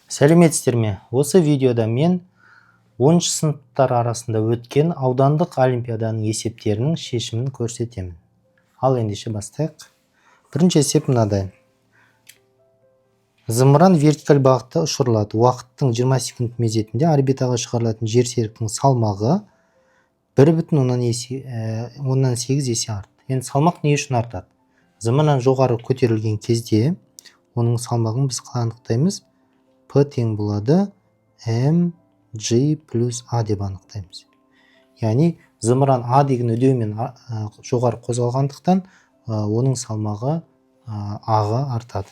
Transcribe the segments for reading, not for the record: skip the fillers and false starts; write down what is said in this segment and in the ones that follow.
Сәлеметсіздер ме? Осы видеода мен 10 сыныптар арасында өткен аудандық олимпиаданың есептерінің шешімін көрсетемін. Ал ендеше бастайық. Бірінші есеп мынадай. Зымыран вертикаль бағытта ұшырылады. Уақыттың 20 секунд мезетінде орбитаға шығарылатын жер серіктің салмағы 1,8 есе артты. Енді салмақ не үшін артады? Зымыран жоғары көтерілген кезде оның салмағын біз қалай анықтаймыз? P тең болады mg плюс a деп анықтаймыз. Яғни зымыран a деген үдеумен жоғары қозғалғандықтан оның салмағы a-ға артады.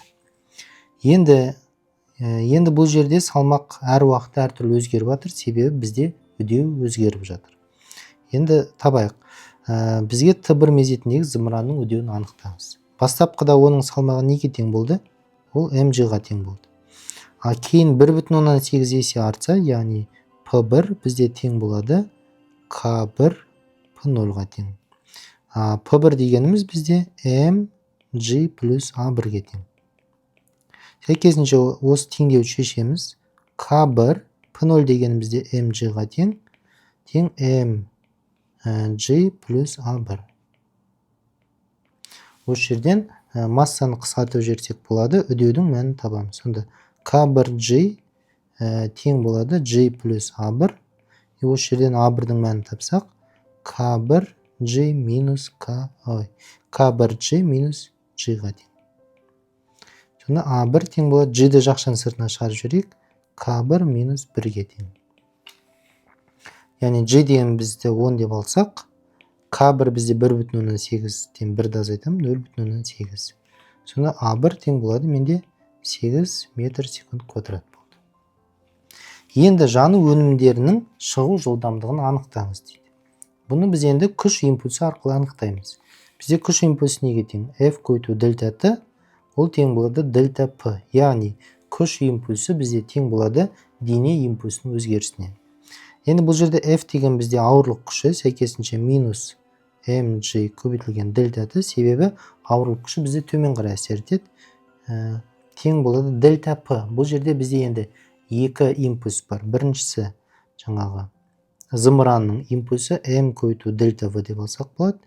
Енді бұл жерде салмақ әр уақытта әртүрлі өзгеріп жатыр, себебі бізде үдеу өзгеріп жатыр. Енді табайық. Бізге Т1 мезетіндегі зымыранның үдеуін анықтаңыз. Бастапқыда оның салмағы неге тең болды? Ол mg-ға тең болды. Кейін 1,8 есе артса, яғни P1 бізде тең болады K1 P0-ға тең. P1 дегеніміз бізде mg плюс A1-ге тең. Сәйкесінше осы теңдеуді шешеміз. K1 P0 дегенімізде mg-ға тең mg плюс A1. Осы жерден массаны қысқартып жіберсек болады, үдеудің мәнін табамыз. Сонда K1G тең болады G плюс A1. Осы жерден A1-дің мәнін тапсақ, K1G минус K1G минус G-ға тең. Сонда A1 тең болады, G-ді жақшаның сыртына шығарып жіберейік, K1 минус 1-ге тең. Яғни G деген бізде 10 деп алсақ, K1 бізде 1,8 тең 1-ді азайтамын, 0,8. Сонда A1 тең болады менде 8 метр секунд квадрат болды. Енді жану өнімдерінің шығу жылдамдығын анықтаңыз дейді. Бұны біз енді күш импульсы арқылы анықтаймыз. Бізде күш импульсы неге тең? F көйту дельта Т, ол тең болады дельта П. Яғни күш импульсы бізде тең болады дене импульсінің өзгерісіне. Енді бұл жерде F деген бізде ауырлық күші, сәйкесінше минус mg көбейтілген дельта Т, себебі ауырлық күші бізде төмен қарай әсер етеді. Тең болады дельта П. Бұл жерде бізде енді екі импульс бар. Біріншісі жаңағы зымыранның импульсы m көйту дельта V деп алсақ болады.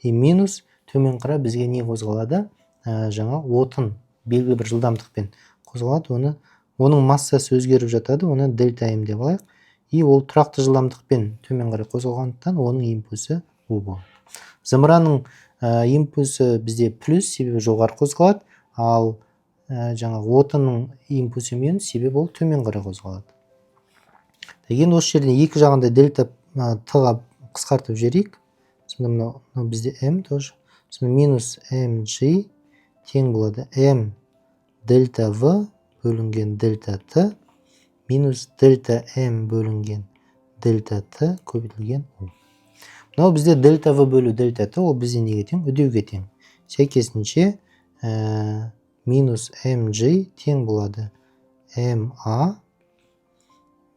Минус төмен қарай бізге не қозғалады? Жаңа отын белгілі бір жылдамдықпен қозғалады. Оның массасы өзгеріп жатады. Оны дельта m деп алайық. Ол тұрақты жылдамдықпен төмен қарай қозғалғандықтан оның импульсы U болады. Зымыранның импульсы бізде плюс, себебі жоғары қозғалады, ал жаңағы отынның импульсы минус, себебі ол төмен қарай қозғалады. Енді осы жерден екі жағында дельта Т-ға қысқартып жіберейік. Сонда мынау бізде m тоже. Сонда минус mg тең болады m дельта V бөлінген дельта Т минус дельта m бөлінген дельта Т көбейтілген U. Мынау бізде дельта V бөлу дельта Т, ол бізде неге тең? Үдеуге тең. Сәйкесінше минус mg тең болады ma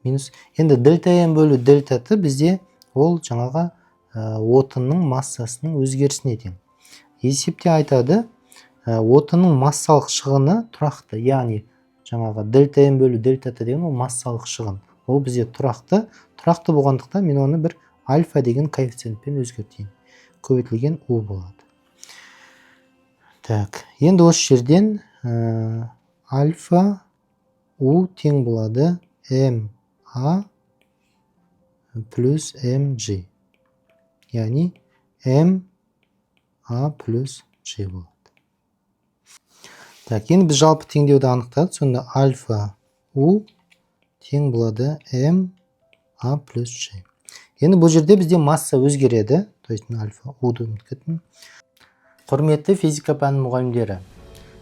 минус. Енді дельта m бөлу дельта Т бізде ол жаңаға отынның массасының өзгерісіне тең. Есепте айтады, отынның массалық шығыны тұрақты, яғни жаңаға дельта m бөлу дельта Т деген ол массалық шығын. Ол бізде тұрақты болғандықтан мен оны бір альфа деген коэффициентпен өзгертейін. Көбейтілген U болады. Енді осы жерден альфа U тең болады ma плюс mg. Яғни ma плюс g болады. Енді біз жалпы теңдеуді анықтадық. Сонда альфа U тең болады ma плюс g. Енді бұл жерде бізде масса өзгереді. То есть альфа U-ды ұмытып. Құрметті физика пәні мұғалімдері,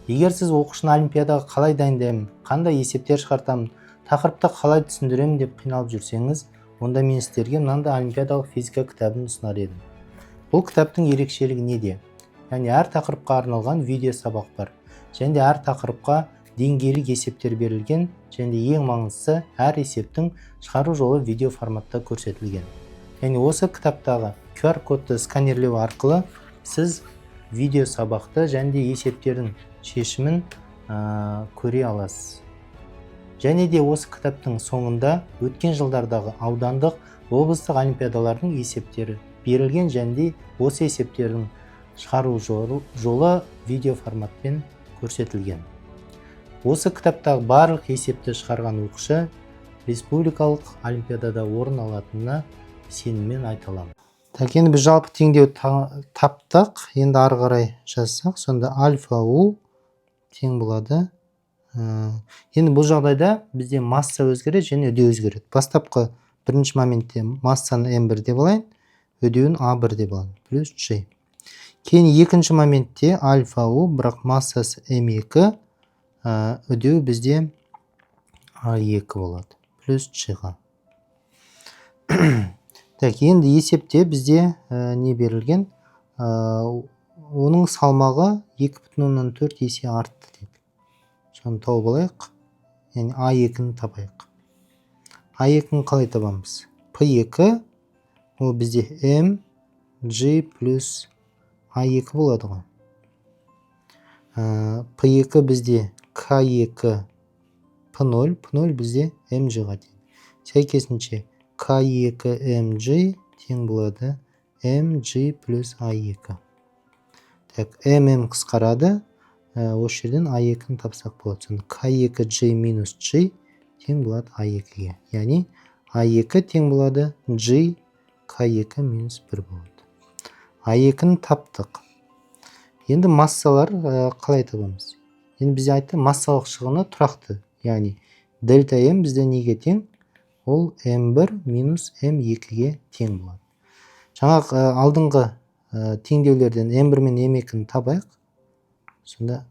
егер сіз оқушыны олимпиадаға қалай дайындаймын, қандай есептер шығартамын, тақырыпты қалай түсіндіремін деп қиналып жүрсеңіз, онда мен сіздерге мынандай олимпиадалық физика кітабын ұсынар едім. Бұл кітаптың ерекшелігі неде? Яғни әр тақырыпқа арналған видео сабақ бар. Және әр тақырыпқа деңгейлік есептер берілген, және ең маңыздысы әр есептің шығару жолы видео форматта көрсетілген. Яғни осы кітаптағы QR кодты сканерлеу арқылы сіз видео сабақты және есептердің шешімін көре аласыз. Және де осы кітаптың соңында өткен жылдардағы аудандық облыстық олимпиадалардың есептері берілген және де осы есептердің шығару жолы видео форматпен көрсетілген. Осы кітаптағы барлық есепті шығарған оқушы республикалық олимпиадада орын алатынына сеніммен айта аламын. Енді біз жалпы теңдеу таптық. Енді ары қарай жазсақ, сонда альфа у тең болады. Енді бұл жағдайда бізде масса өзгереді және үдеу өзгереді. Бастапқы бірінші моментте массаны m1 деп алайын, үдеуін a1 деп алайын, плюс g. Кейін екінші моментте альфа у, бірақ массасы m2, үдеу бізде a2 болады, плюс g-ға. Енді есепте бізде не берілген? Оның салмағы 2,4 есе артты дейді. Соны тауып алайық. Яғни a2-ні табайық. a2-ні қалай табамыз? p2 ол бізде m g плюс a2 болады ғой. p2 бізде k2 p0, p0 бізде mg-ға дейін. Сәйкесінше k2 mg тең болады mg плюс a2. mm қысқарады. Осы жерден a2-ні тапсақ болады. Сонда k2g минус g тең болады a2-ге. Яғни a2 тең болады g k2 минус 1 болады. a2-ні таптық. Енді массалар қалай табамыз? Енді бізде айтты, массалық шығыны тұрақты. Яғни дельта m бізде неге тең? Ол m1 минус m2-ге тең болады. Жаңағы алдыңғы теңдеулерден m1 мен m2-ні табайық. Сонда,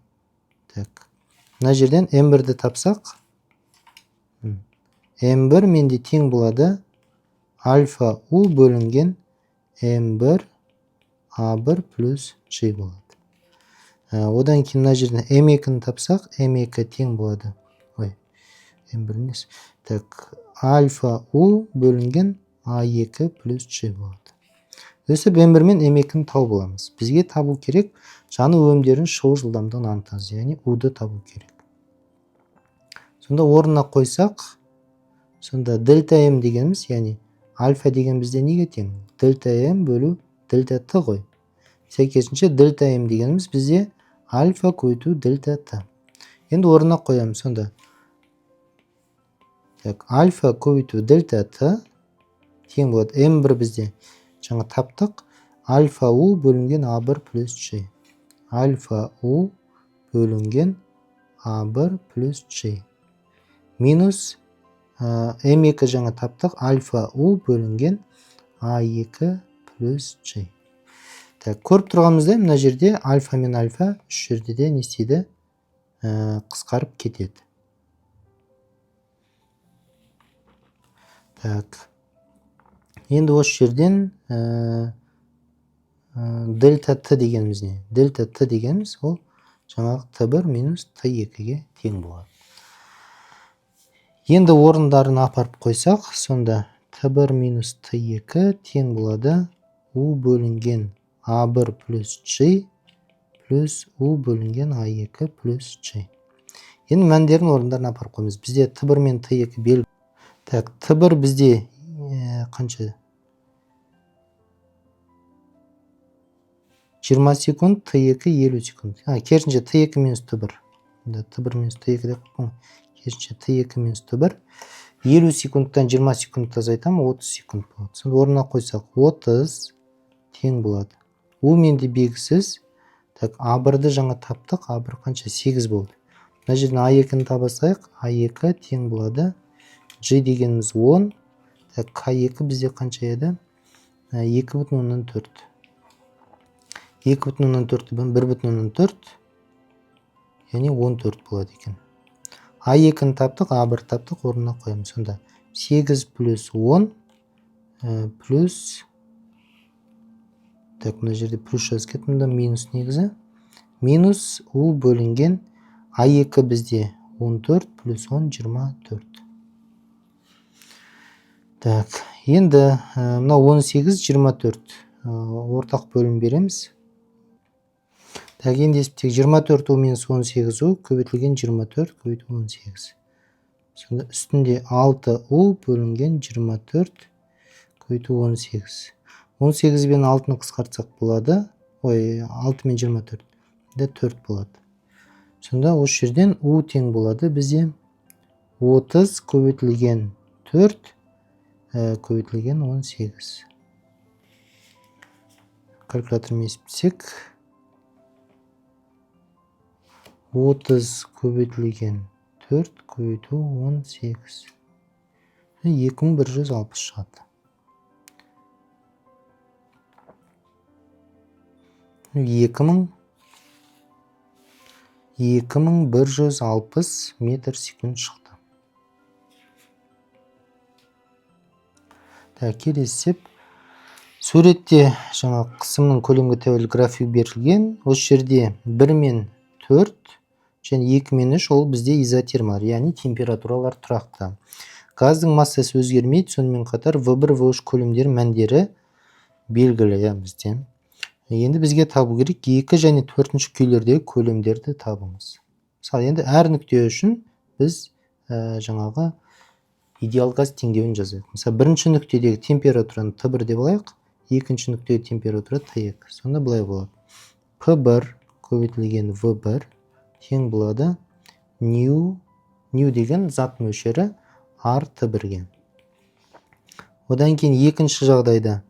мына жерден m1-ді тапсақ, m1 менде тең болады альфа у бөлінген m1 a1 плюс g болады. Одан кейін мына жерден m2-ні тапсақ, m2 тең болады. m1 емес. Альфа у бөлінген a2 плюс g болады. Өсіп m1 мен m2-ні тауып аламыз. Бізге табу керек жану өнімдерінің шығу жылдамдығын анықтаңыз, яғни u-ды табу керек. Сонда орнына қойсақ, сонда дельта m дегеніміз, яғни альфа деген бізде неге тең? Дельта m бөлу дельта т ғой. Сәйкесінше дельта m дегеніміз бізде альфа көбейту дельта т. Енді орнына қоямыз. Сонда альфа көбейту дельта т тең болады m1 бізде жаңа таптық, альфа у бөлінген a1 плюс g. Альфа у бөлінген a1 плюс g. Минус m2 жаңа таптық, альфа у бөлінген a2 плюс g. Көріп тұрғанымызда мына жерде альфа мен альфа үш жерде де не істейді? Қысқарып кетеді. Енді осы жерден дельта т дегеніміз не? Дельта т дегеніміз ол жаңағы t1 минус t2-ге тең болады. Енді орындарын апарып қойсақ, сонда t1 минус t2 тең болады u бөлінген a1 плюс g плюс u бөлінген a2 плюс g. Енді мәндерін орындарын апарып қоймыз. Бізде t1 мен t2 белгі. t1 бізде қанша? 20 секунд, t2 50 секунд. Керісінше t2 минус t1. t1 минус t2 деп қойдым. Керісінше t2 минус t1. 50 секундтан 20 секунд азайтам, 30 секунд болады. Сонда орнына қойсақ, 30 тең болады. У менде белгісіз. a1-ды жаңа таптық. a1 қанша? 8 болды. Мына жерден a2-ні табасайық. a2 тең болады. g дегеніміз 10. k2 бізде қанша еді? 2,4. 2,4 1,4, яғни 14 болады екен. a2-ні таптық, a1 таптық, орнына қоямыз. Сонда 8 плюс 10 плюс, мына жерде плюс жазып кеттім, минус негізі. Минус u бөлінген a2 бізде 14 плюс 10 24. Енді мына 18 24 ортақ бөлім береміз. Енді есептейік, 24 у минус 18 у көбейтілген 24 көбейту 18. Сонда үстінде 6u бөлінген 24 көбейту 18. 18 бен 6-ны қысқартсақ болады. 6 мен 24 де 4 болады. Сонда осы жерден u тең болады бізде 30 көбейтілген 4 көбейтілген 18. Калькулятормен есептесек 30 көбейтілген 4 көбейту 18. 2160 шығады. 2160 метр секунд шықты. Келесі суретте жаңа қысымның көлемге тәуелді график берілген. Осы жерде 1 мен 4 және 2 мен 3 ол бізде изотермалар, яғни температуралар тұрақты. Газдың массасы өзгермейді, сонымен қатар V1, V3 көлемдер мәндері белгілі бізде. Енді бізге табу керек 2 және 4 күйлердегі көлемдерді табыңыз. Мысалы, енді әр нүкте үшін біз жаңағы идеал газ теңдеуін жазайық. Мысалы, бірінші нүктедегі температураны Т1 деп алайық, екінші нүктедегі температура Т2. Сонда былай болады. P1 көбейтілген V1 тең болады нью деген зат мөлшері R-T1-ге. Одан кейін екінші жағдайда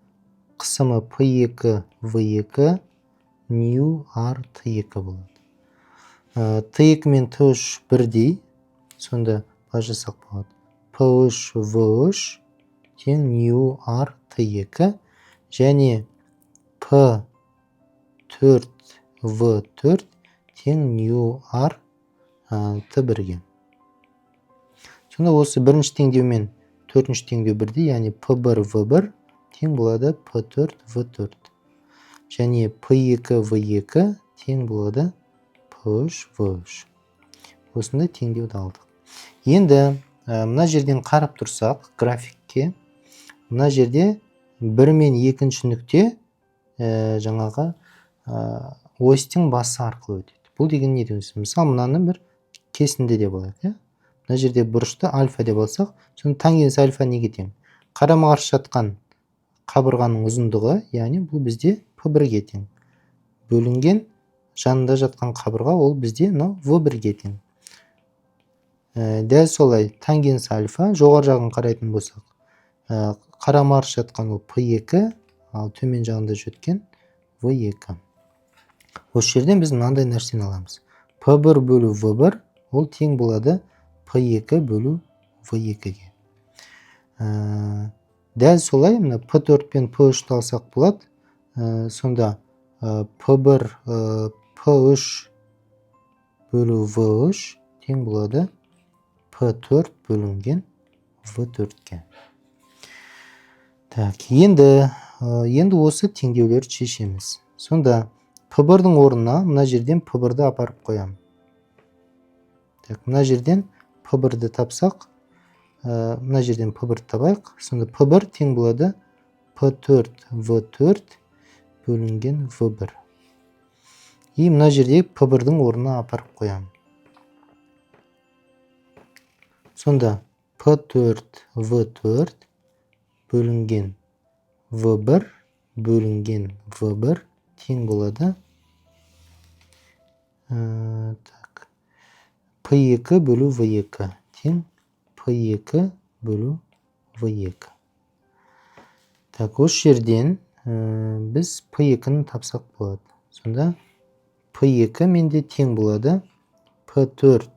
қысымы P2 V2 нью R-T2 болады. T2 мен T3 бірдей, сонда жасақ болады. P3 V3 тең нью R-T2 және P4 V4 тең нью R-T1-ге. Сонда осы бірінші теңдеу мен төртінші теңдеу бірдей, яғни P1 V1 тең болады P4 V4 және P2 V2 тең болады P3 V3. Осындай теңдеуді алдық. Енді мына жерден қарап тұрсақ графикке, мына жерде 1 мен 2 нүкте жаңағы осьтің басы арқылы өтеді. Бұл деген не дегеніміз? Мысалы, мынаны бір кесінді деп алайық. Мына жерде бұрышты альфа деп алсақ, сонда тангенс альфа неге тең? Қарама қарсы жатқан қабырғаның ұзындығы, яғни бұл бізде P1-ге тең. Бөлінген жанында жатқан қабырға ол бізде V1-ге тең. Дәл солай тангенс альфа жоғары жағын қарайтын болсақ, қарама қарсы жатқан ол P2, ал төмен жағында жеткен V2. Осы жерден біз мынандай нәрсені аламыз. P1 бөлу V1 ол тең болады P2 бөлу V2-ге. Дәл солай P4 пен P3 алсақ болады. Сонда P1 P3 бөлу V3 тең болады P4 бөлінген V4-ге. Енді осы теңдеулерді шешеміз. Сонда P1-дің орнына мына жерден P1-ді апарып қоямын. Мына жерден P1-ді тапсақ, мына жерден P1 табайық. Сонда P1 тең болады P4 V4 бөлінген V1. И мына жерде P1-дің орнына апарып қоямын. Сонда P4 V4 бөлінген V1 бөлінген V1 тең болады P2 бөлу V2 тең P2 бөлу V2. Осы жерден біз P2-ні тапсақ болады. Сонда P2 менде тең болады P4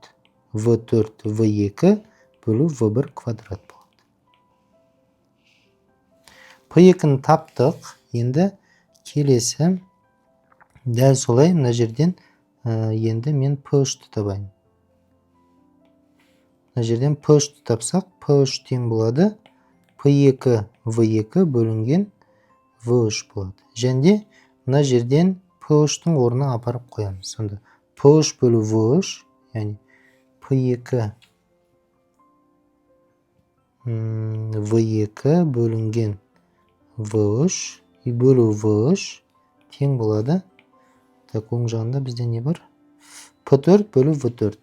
V4 V2 бөлу V1 квадрат болады. P2-ні таптық. Енді келесі дәл солай мына жерден енді мен P3-ті табайын. Мына жерден P3-ті тапсақ, P3 тең болады P2 V2 бөлінген V3 болады. Және мына жерден P3-тің орнына апарып қоямыз. Сонда P3 бөлу V3, яғни P2 V2 бөлінген V3 бөлу V3 тең болады. Оң жағында бізде не бар? P4 бөлу V4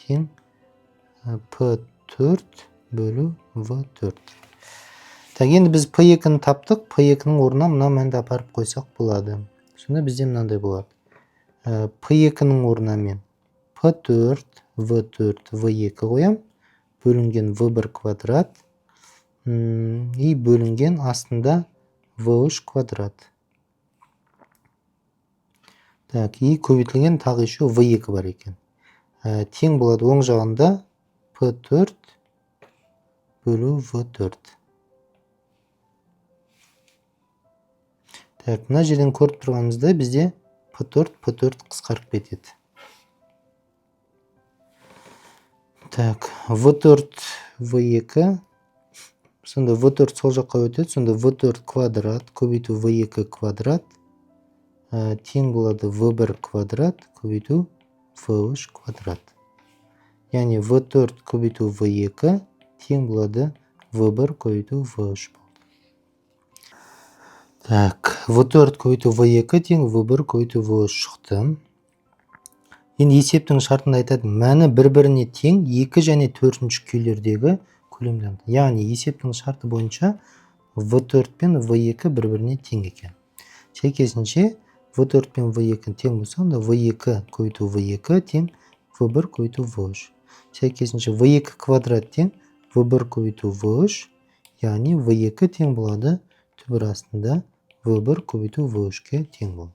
тең P4 бөлу V4. Так, енді біз P2-ні таптық. P2-нің орнына мына мәнді апарып қойсақ болады. Сонда бізде мынандай болады. P2-нің орнына мен P4, V4, V2 қоям. Бөлінген V1 квадрат. И бөлінген астында V3 квадрат. Так, и көбейтілген тағы еще V2 бар екен. Тең болады оң жағында P4 бөлу V4. Так, мына жерден көріп тұрғанымызда бізде P4 қысқарып кетеді. Так, V4, V2. Сонда V4 сол жаққа өтеді. Сонда V4 квадрат көбейту V2 квадрат. Тең болады V1 квадрат көбейту V3 квадрат. Яғни V4 көбейту V2 тең болады V1 көбейту V3 болды. Так, V4 көбейту V2 тең V1 көбейту V3 шықты. Енді есептің шартында айтады, мәні бір-біріне тең 2 және 4-ші күйлердегі көлемдер. Яғни есептің шарты бойынша V4 пен V2 бір-біріне тең екен. Сәйкесінше V4 пен V2 тең болса, онда V2 көбейту V2 тең V1 көбейту V3. Сәйкесінше V2 квадрат тең V1 көбейту V3, яғни V2 тең болады түбір астында V1 көбейту V3-ке тең болады.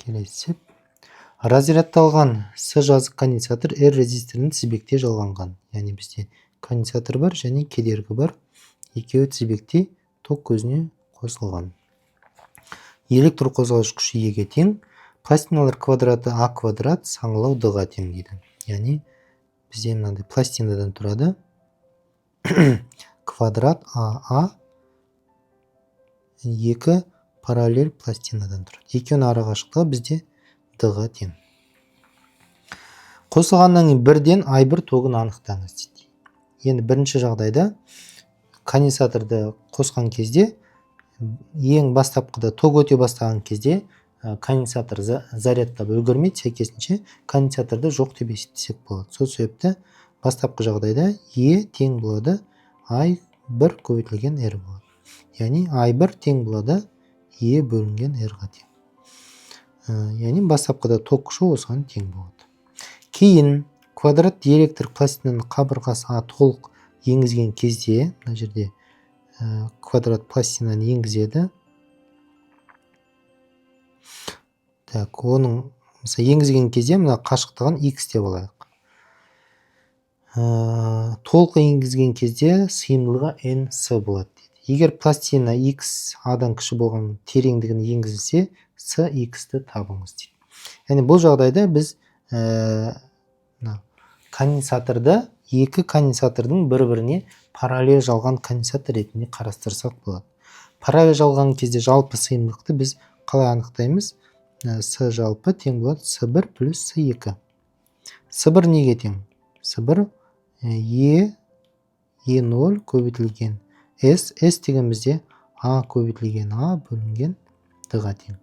Келесі. Разрядталған С жазық конденсатор R резисторының тізбекте жалғанған. Яғни бізде конденсатор бар және кедергі бар. Екеуі тізбекте ток көзіне қосылған. Электр қозғалыш күші Еге тең. Пластиналар квадраты А квадрат саңылау Д-ға тең дейді. Яғни бізде мынандай пластинадан тұрады. Квадрат АА екі параллель пластинадан тұрады. Екеуінің арақашықтығы бізде Д-ға тең. Қосылғаннан кейін бірден I1 тогын анықтаңыз дейді. Енді бірінші жағдайда конденсаторды қосқан кезде, ең бастапқыда ток өте бастаған кезде конденсатор зарядтап үлгермейді, сәйкесінше конденсаторды жоқ деп есептесек болады. Сол себепті бастапқы жағдайда E тең болады I1 көбейтілген R болады. Яғни I1 тең болады E бөлінген R-ға тең. Яғни бастапқыда ток күші осыған тең болады. Кейін квадрат диэлектрик пластинаның қабырғасы А толық енгізген кезде, мына жерде квадрат пластинаны енгізеді. Так, оның енгізген кезде мына қашықтығын X деп алайық. Толық енгізген кезде сыйымдылығы NS болады дейді. Егер пластина X A-дан кіші болған тереңдігін енгізілсе, CX-ті табыңыз дейді. Яғни бұл жағдайда біз конденсаторды екі конденсатордың бір-біріне параллель жалған конденсатор ретінде қарастырсақ болады. Параллель жалған кезде жалпы сыйымдылықты біз қалай анықтаймыз? С жалпы тең болады С1 плюс С2. С1 неге тең? С1 E0 көбейтілген S деген бізде А көбейтілген А бөлінген Д-ға тең.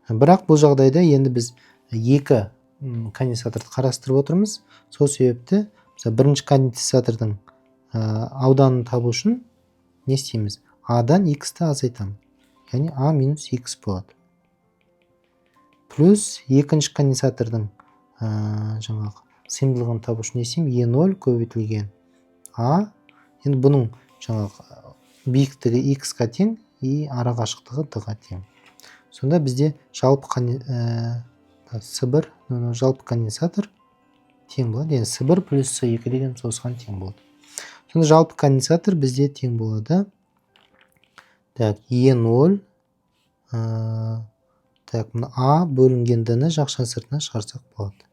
Бірақ бұл жағдайда енді біз екі конденсаторды қарастырып отырмыз. Сол себепті бірінші конденсатордың ауданын табу үшін не істейміз? А-дан X-ті азайтамыз. Яғни А минус X болады. Плюс екінші конденсатордың жаңағы сыйымдылығын табу үшін не істеймін? E0 көбейтілген А. Енді бұның жаңағы биіктігі X-қа тең и арақашықтығы Д-ға тең. Сонда бізде жалпы С1 жалпы конденсатор тең болады. Яғни С1 плюс С2 деген осыған тең болады. Сонда жалпы конденсатор бізде тең болады. Так, E0 так, А бөлінген Д-ні жақшаның сыртына шығарсақ болады.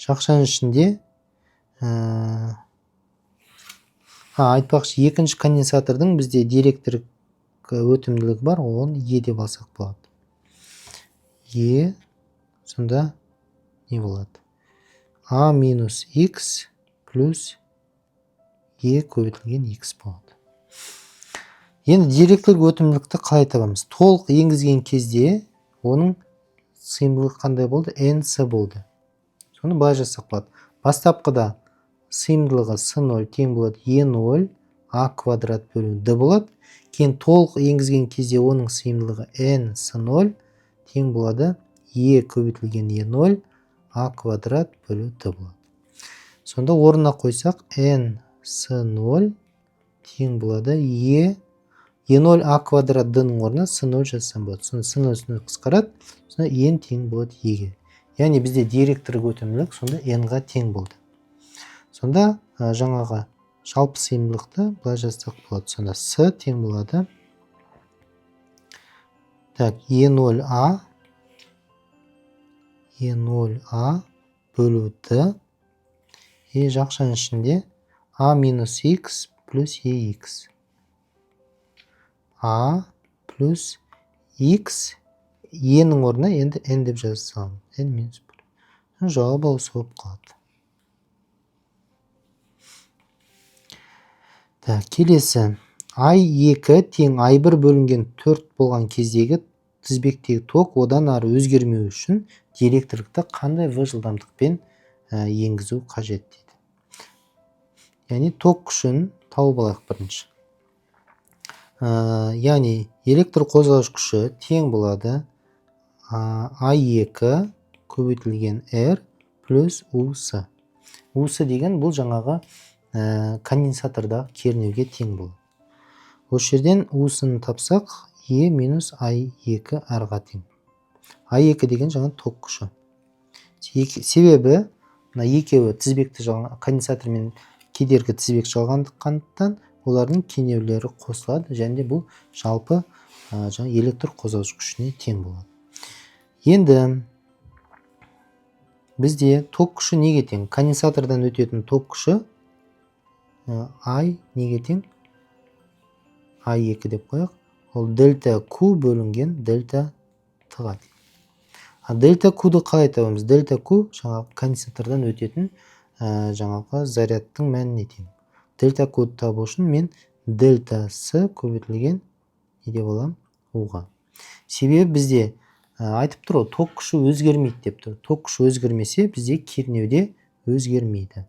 Жақшаның ішінде айтпақшы, екінші конденсатордың бізде диэлектрик өтімділігі бар, оны Е деп алсақ болады. Е, сонда не болады? А минус X плюс Е көбейтілген X болады. Енді диэлектрик өтімділікті қалай табамыз? Толық енгізген кезде оның сыйымдылығы қандай болды? N-с болды. Соны былай жазсақ болады. Бастапқыда сыйымдылығы с0 тең болады E0 а квадрат бөлу d болады. Кейін толық енгізген кезде оның сыйымдылығы n-с0 тең болады e көбейтілген e0 а квадрат бөлу d болады. Сонда орнына қойсақ n-с0 тең болады e0 а квадрат d-ның орнына с0 жазсам болады. Сонда с0 қысқарады, сонда n тең болады e-ге. Яғни бізде директорлық өтімділік сонда n-ға тең болды. Сонда жаңағы жалпы сыйымдылықты былай жазсақ болады. Сонда с тең болады. Так, e0a бөлу d жақшаның ішінде a минус x плюс ex. a плюс x e-ның орнына енді n деп жазсам. n минус плюс. Жауабы осы болып қалады. Так, келесі. I2 тең I1 бөлінген 4 болған кездегі тізбектегі ток одан ары өзгермеу үшін директорлікті қандай v жылдамдықпен енгізу қажет дейді. Яғни ток күшін тауып алайық бірінші. Яғни электр қозғауыш күші тең болады I2 көбейтілген R плюс US. US деген бұл жаңағы конденсатордағы кернеуге тең болады. Осы жерден US-ны тапсақ E минус I2 R-ға тең. I2 деген жаңа ток күші. Себебі екеуі тізбекті жалған, конденсатор мен кедергі тізбек жалғандықтан олардың кенеулері қосылады, және бұл жалпы электр қозғауыш күшіне тең болады. Енді бізде ток күші неге тең? Конденсатордан өтетін ток күші I неге тең? I2 деп қояйық. Ол дельта Q бөлінген дельта Т-ға тең. Дельта Q-ды қалай табамыз? Дельта Q жаңағы конденсатордан өтетін жаңағы зарядтың мәніне тең. Дельта Q-ды табу үшін мен дельта С көбейтілген не деп аламын? U-ға. Себебі бізде айтып тұр, ток күші өзгермейді деп тұр. Ток күші өзгермесе, бізде кернеуде өзгермейді.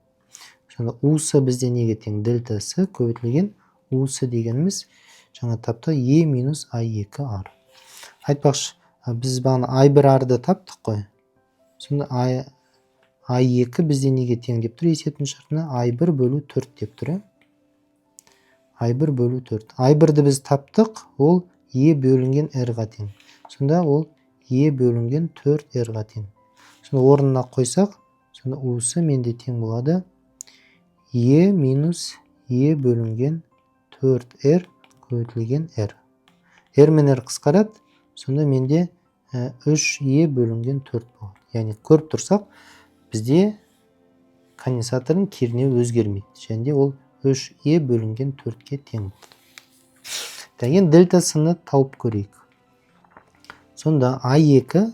Сонда US бізде неге тең? Дельта С көбейтілген US дегеніміз жаңа тапты E минус I2R. Айтпақшы, біз бағана I1R-ды таптық қой. Сонда I2 бізде неге тең деп тұр? Есептің шартына I1 бөлу 4 деп тұр. I1 бөлу 4. I1-ді біз таптық, ол E бөлінген R-ға тең. Сонда ол E бөлінген 4R-ға тең. Сонда орнына қойсақ, сонда US менде тең болады E минус E бөлінген 4R көбейтілген R. R мен R қысқарады, сонда менде 3E бөлінген 4 болады. Яғни көріп тұрсақ, бізде конденсатордың кернеуі өзгермейді. Және ол 3E бөлінген 4-ке тең болды. Енді дельтасыны тауып көрейік. Сонда I2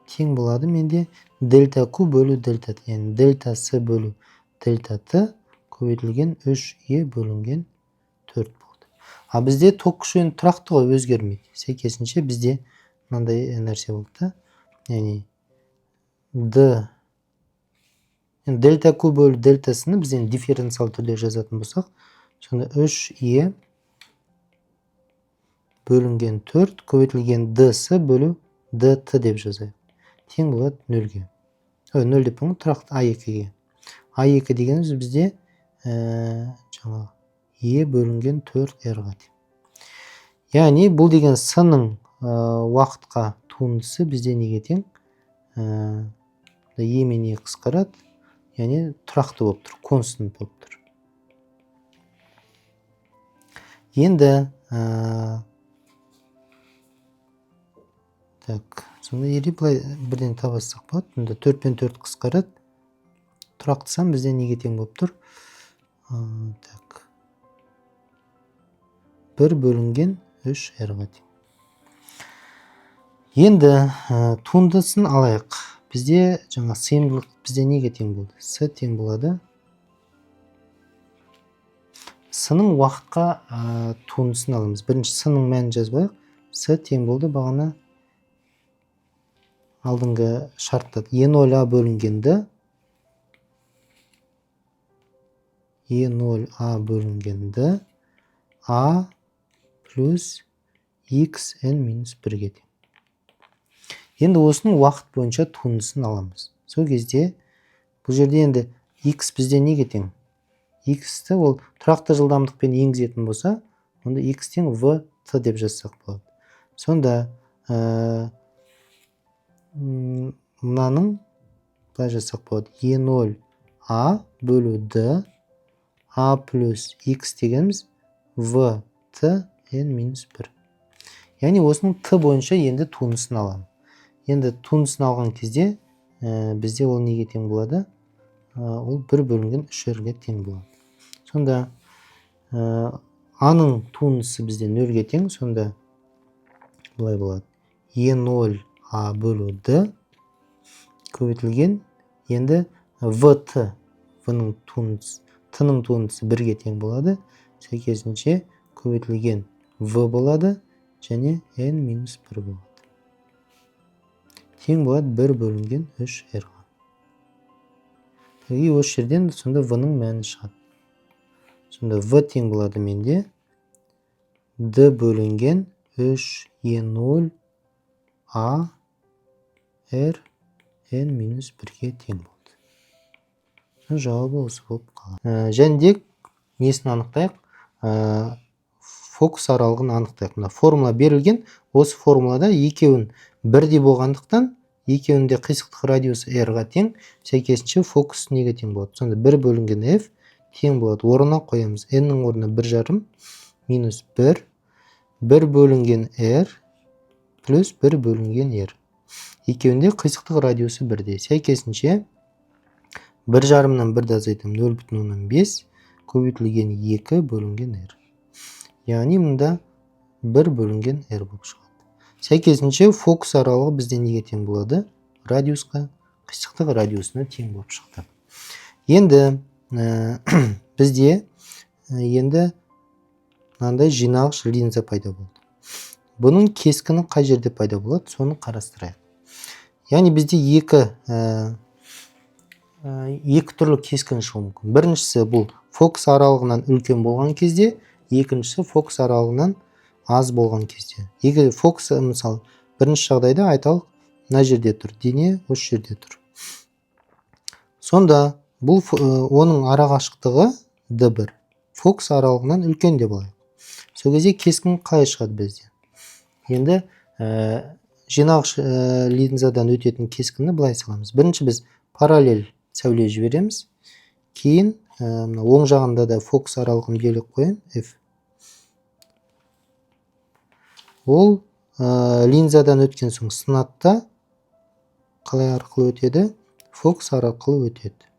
тең болады менде дельта Q бөлу дельта Т. Яғни дельта С бөлу дельта Т көбейтілген 3E бөлінген 4 болды. Бізде ток күші тұрақты ғой, өзгермейді. Сәйкесінше бізде мынандай нәрсе болды. Яғни дельта Q бөлу дельтасыны бізден дифференциал түрде жазатын болсақ, сонда 3E бөлінген 4 көбейтілген ДС бөлу ДТ деп жазайық. Тең болады 0-ге. 0 деп қойған тұрақты I2-ге. I2 дегеніміз бізде жаңағы E бөлінген 4R-ға тең. Яғни бұл деген с-ның уақытқа туындысы бізде неге тең? E мен E қысқарады, яғни тұрақты болып тұр, констант болып тұр. Енді так, сонда былай бірден табасақ болады. Мұнда 4 пен 4 қысқарады. Тұрақты сан бізде неге тең болып тұр? Так. 1 бөлінген 3R-ға тең. Енді туындысын алайық. Бізде жаңа сыйымдылық бізде неге тең болды? С тең болады. С-ның уақытқа туындысын аламыз. Бірінші с-ның мәнін жазбайық. С тең болды бағана алдыңғы шартта E0A бөлінгенді A плюс xn минус 1-ге тең. Енді осының уақыт бойынша туындысын аламыз. Сол кезде бұл жерде енді x бізде неге тең? X-ті ол тұрақты жылдамдықпен енгізетін болса, онда x тең vt деп жазсақ болады. Сонда мынаның былай жазсақ болады. E0A бөлу d a плюс x дегеніміз vt n минус 1. Яғни осының t бойынша енді туындысын аламын. Енді туындысын алған кезде бізде ол неге тең болады? Ол 1 бөлінген 3-ге тең болады. Сонда аның туындысы бізде 0-ге тең. Сонда былай болады. E0A бөлу d көбейтілген енді vt t-ның туындысы 1-ге тең болады. Сәйкесінше көбейтілген v болады және n минус 1 болады. Тең болады 1 бөлінген 3r-ға. Осы жерден сонда v-ның мәні шығады. Сонда v тең болады менде d бөлінген 3e0 a r n минус 1-ге тең болды. Жауабы осы болып қалады. Және де несін анықтайық? Фокус аралығын анықтайық. Формула берілген. Осы формулада екеуін бірдей болғандықтан екеуінде қисықтық радиусы r-ға тең. Сәйкесінше фокус неге тең болады? Сонда 1 бөлінген f тең болады. Орнына қоямыз. n-нің орнына 1,5 минус 1 бөлінген r плюс 1 бөлінген r. Екеуінде қисықтық радиусы бірдей. Сәйкесінше 1,5-нан 1-ді азайтамын 0,5 көбейтілген 2 бөлінген r. Яғни мұнда 1 бөлінген r болып шығады. Сәйкесінше фокус аралығы бізде неге тең болады? Радиусқа, қисықтық радиусына тең болып шықты. Енді бізде енді мынандай жинағыш линза пайда болды. Бұның кескіні қай жерде пайда болады? Соны қарастырайық. Яғни бізде екі түрлі кескін шығуы мүмкін. Біріншісі бұл фокус аралығынан үлкен болған кезде, екіншісі фокус аралығынан аз болған кезде. Егер фокус мысалы бірінші жағдайда айталық, мына жерде тұр, дене осы жерде тұр. Сонда бұл оның арақашықтығы d1 фокус аралығынан үлкен деп алайық. Сол кезде кескін қалай шығады бізде? Енді жинағыш линзадан өтетін кескінді былай саламыз. Бірінші біз параллель сәуле жібереміз. Кейін оң жағында да фокус аралығын белгілеп қояйын, f. Ол линзадан өткен соң сынатта қалай арқылы өтеді? Фокус арқылы өтеді.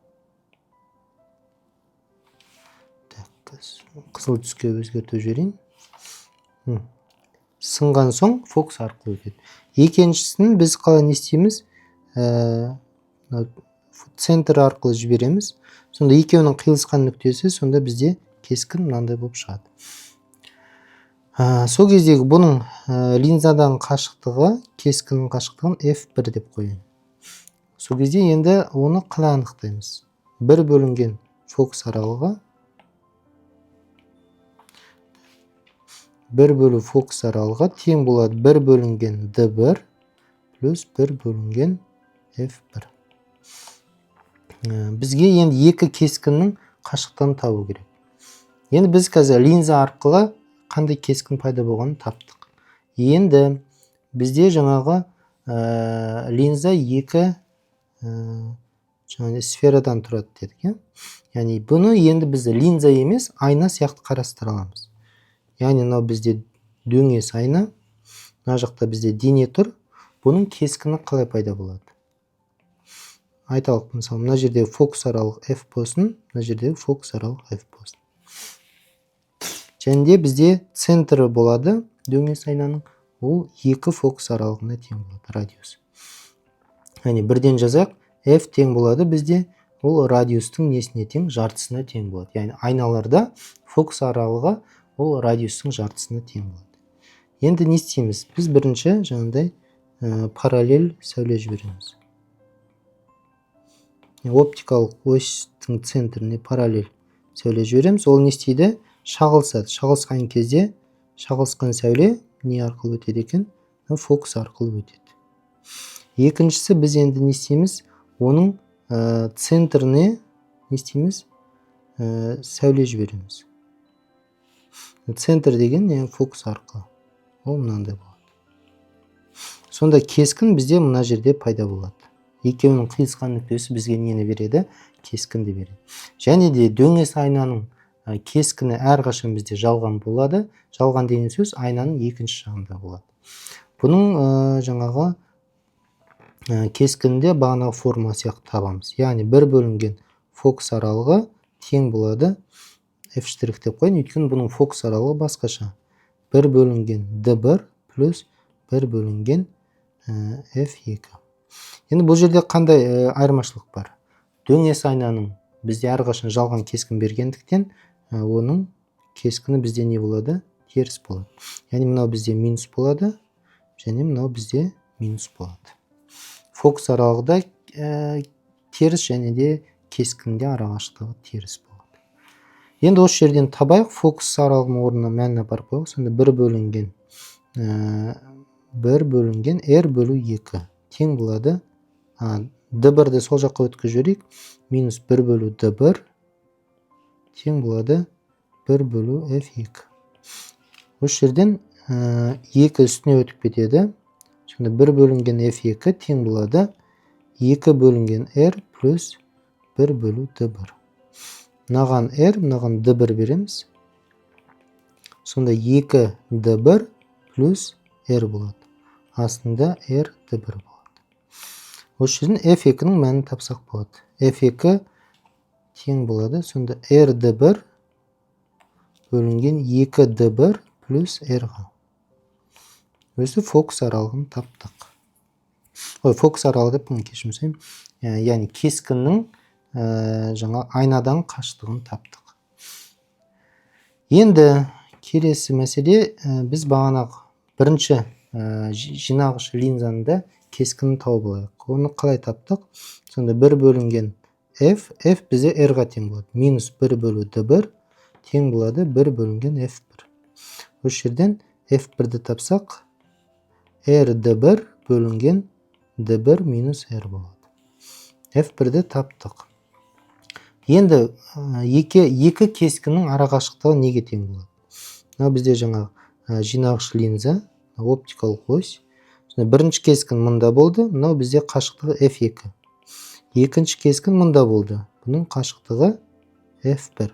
Қызыл түске өзгертіп жіберейін. Сынған соң фокус арқылы өтеді. Екіншісін біз қалай не істейміз? Центр арқылы жібереміз. Сонда екеуінің қиылысқан нүктесі, сонда бізде кескін мынандай болып шығады. Сол кездегі бұның линзадан қашықтығы, кескінің қашықтығын f1 деп қояйын. Сол кезде енді оны қалай анықтаймыз? 1 бөлінген фокус аралығы 1 бөлу фокус аралығы тең болады 1 бөлінген d1 плюс 1 бөлінген f1. Бізге енді екі кескіннің қашықтығын табу керек. Енді біз қазір линза арқылы қандай кескін пайда болғанын таптық. Енді бізде жаңағы линза екі сферадан тұрады дедік. Яғни бұны енді біз линза емес, айна сияқты қарастыра аламыз. Яғни мынау бізде дөңес айна, мына жақта бізде дене тұр. Бұның кескіні қалай пайда болады? Айталық, мысалы, мына жерде фокус аралық f болсын, мына жерде фокус аралық f болсын. Және де бізде центрі болады дөңес айнаның, ол екі фокус аралығына тең болады, радиус. Яғни бірден жазайық, f тең болады бізде, ол радиустың несіне тең, жартысына тең болады. Яғни айналарда фокус аралығы ол радиустың жартысына тең болады. Енді не істейміз? Біз бірінші жаңағыдай параллель сәуле жібереміз. Оптикалық осьтің центріне параллель сәуле жібереміз. Ол не істейді? Шағылысады. Шағылысқан кезде шағылысқан сәуле не арқылы өтеді екен? Фокус арқылы өтеді. Екіншісі, біз енді не істейміз? Оның центріне не істейміз? Сәуле жібереміз. Центр деген фокус арқылы. Ол мынандай болады. Сонда кескін бізде мына жерде пайда болады. Екеуінің қиысқан нүктесі бізге нені береді? Кескінді береді. Және де дөңес айнаның кескіні әрқашан бізде жалған болады. Жалған деген сөз айнаның екінші жағында болады. Бұның жаңағы кескінінде бағанағы форма сияқты табамыз. Яғни бір бөлінген фокус аралығы тең болады f' деп қойын. Өйткені бұның фокус аралығы басқаша. Бір бөлінген d1 плюс бір бөлінген f2. Енді бұл жерде қандай айырмашылық бар? Дөңес айнаның бізде әрқашан жалған кескін бергендіктен, оның кескіні бізде не болады? Теріс болады. Яғни мынау бізде минус болады, және мынау бізде минус болады. Фокус аралығында теріс, және де кескінде арақашықтығы теріс болады. Енді осы жерден табайық, фокус аралығының орнына мәнін апарып қойық. Сонда бір бөлінген r бөлу 2 тең болады. d1-ді сол жаққа өткізіп жіберейік. Минус 1 бөлу d1 тең болады 1 бөлу f2. Осы жерден 2 үстіне өтіп кетеді. Сонда 1 бөлінген f2 тең болады 2 бөлінген r плюс 1 бөлу d1. Мынаған r, мынаған d1 береміз. Сонда 2 d1 плюс r болады. Астында r d1 болады. Осы жерден f2-ның мәнін тапсақ болады. f2 тең болады. Сонда r d1 бөлінген 2 d1 плюс r-ға. Өзі фокус аралығын таптық. Фокус аралығы деп бұны кешірім. Яғни кескіннің жаңа айнадан қашықтығын таптық. Енді келесі мәселе, біз бағанағы бірінші жинағыш линзаны кескінін тауып алайық. Оны қалай таптық? Сонда 1 бөлінген f бізде r-ға тең болады. Минус 1 бөлу d1 тең болады 1 бөлінген f1. Осы жерден f1-ді тапсақ, r d1 бөлінген d1 минус r болады. f1-ді таптық. Енді екі кескіннің арақашықтығы неге тең болады? Мынау бізде жаңа жинағыш линза, оптикалық ось. Бірінші кескін мұнда болды, мынау бізде қашықтығы f2. Екінші кескін мұнда болды. Бұның қашықтығы f1.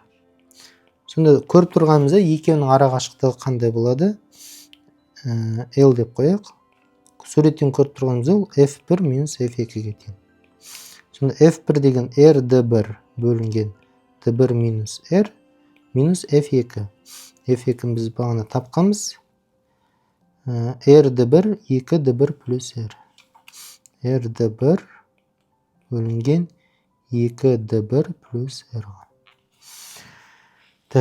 Сонда көріп тұрғанымызда екеуінің арақашықтығы қандай болады? L деп қояйық. Суреттен көріп тұрғанымызда ол f1 минус f2-ге тең. Сонда f1 деген r d1 бөлінген d1 минус r минус f2. f2-ні біз бағана тапқанбыз. r d1 2 d1 плюс r. r d1 бөлінген 2 d1 плюс r-ға.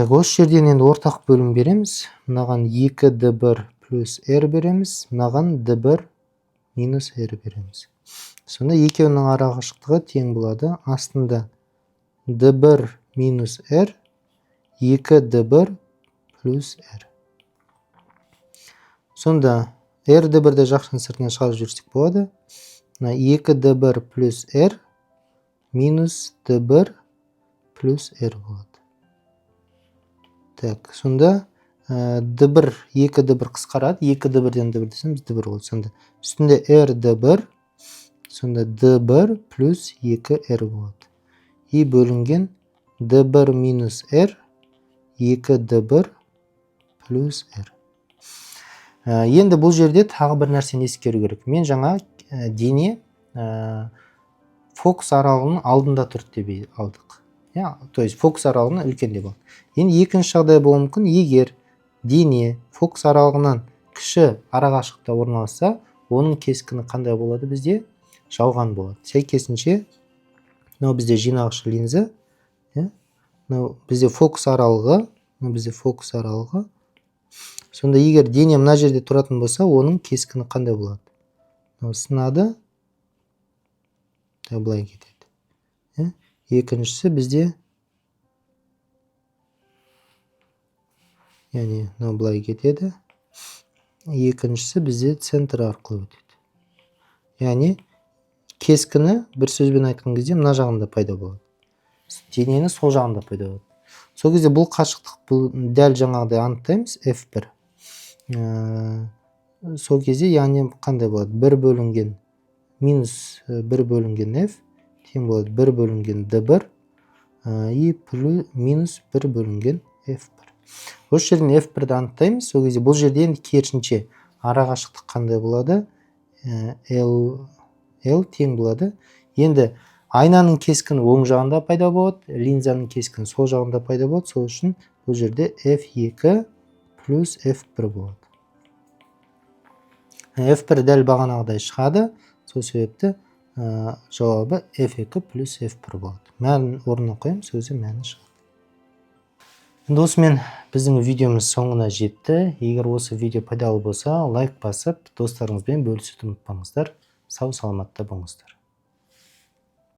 Осы жерден енді ортақ бөлім береміз. Мынаған 2 d1 плюс r береміз. Мынаған d1 минус r береміз. Сонда екеуінің арақашықтығы тең болады. Астында d1 минус r 2 d1 плюс r. Сонда r d1-ді жақшының сыртына шығарып жүрсек болады. 2 d1 плюс r минус d1 плюс r болады. Сонда d1, 2 d1 қысқарады. 2 d1-ден d1 десеміз d1 болады. Сонда үстінде r d1, сонда d1 плюс 2 r болады. И бөлінген d1 минус r 2 d1 плюс r. Енді бұл жерде тағы бір нәрсені ескеру керек. Мен жаңа дене фокус аралығының алдында тұрды деп алдық. То есть фокус аралығынан үлкен деп алдық. Енді екінші жағдай болуы мүмкін, егер дене фокус аралығынан кіші арақашықтықта орналасса, оның кескіні қандай болады бізде? Жалған болады. Сәйкесінше, мынау бізде жинағыш линза, мынау бізде фокус аралығы, Сонда егер дене мына жерде тұратын болса, оның кескіні қандай болады? сынады былай кетеді. Екіншісі бізде яғни былай кетеді. Екіншісі бізде центр арқылы өтеді. Яғни кескіні бір сөзбен айтқан кезде мына жағында пайда болады. Денені сол жағында пайда болады. Сол кезде бұл қашықтық бұл дәл жаңағыдай анықтаймыз f1. Сол кезде яғни қандай болады? 1 бөлінген минус 1 бөлінген f тең болады 1 бөлінген d1 и плюс минус 1 бөлінген f1. Осы жерден f1-ді анықтаймыз. Сол кезде бұл жерде енді керісінше ара қашықтық қандай болады? L тең болады. Енді айнаның кескіні оң жағында пайда болады, линзаның кескіні сол жағында пайда болады. Сол үшін бұл жерде f2 плюс f1 болады. f1 дәл бағанағыдай шығады. Сол себепті жауабы f2 плюс f1 болады. Мәнін орнына қоямыз, өзі мәні шығады. Енді осымен біздің видеомыз соңына жетті. Егер осы видео пайдалы болса, лайк басып, достарыңызбен бөлісуді ұмытпаңыздар. Сау саламатта болыңыздар.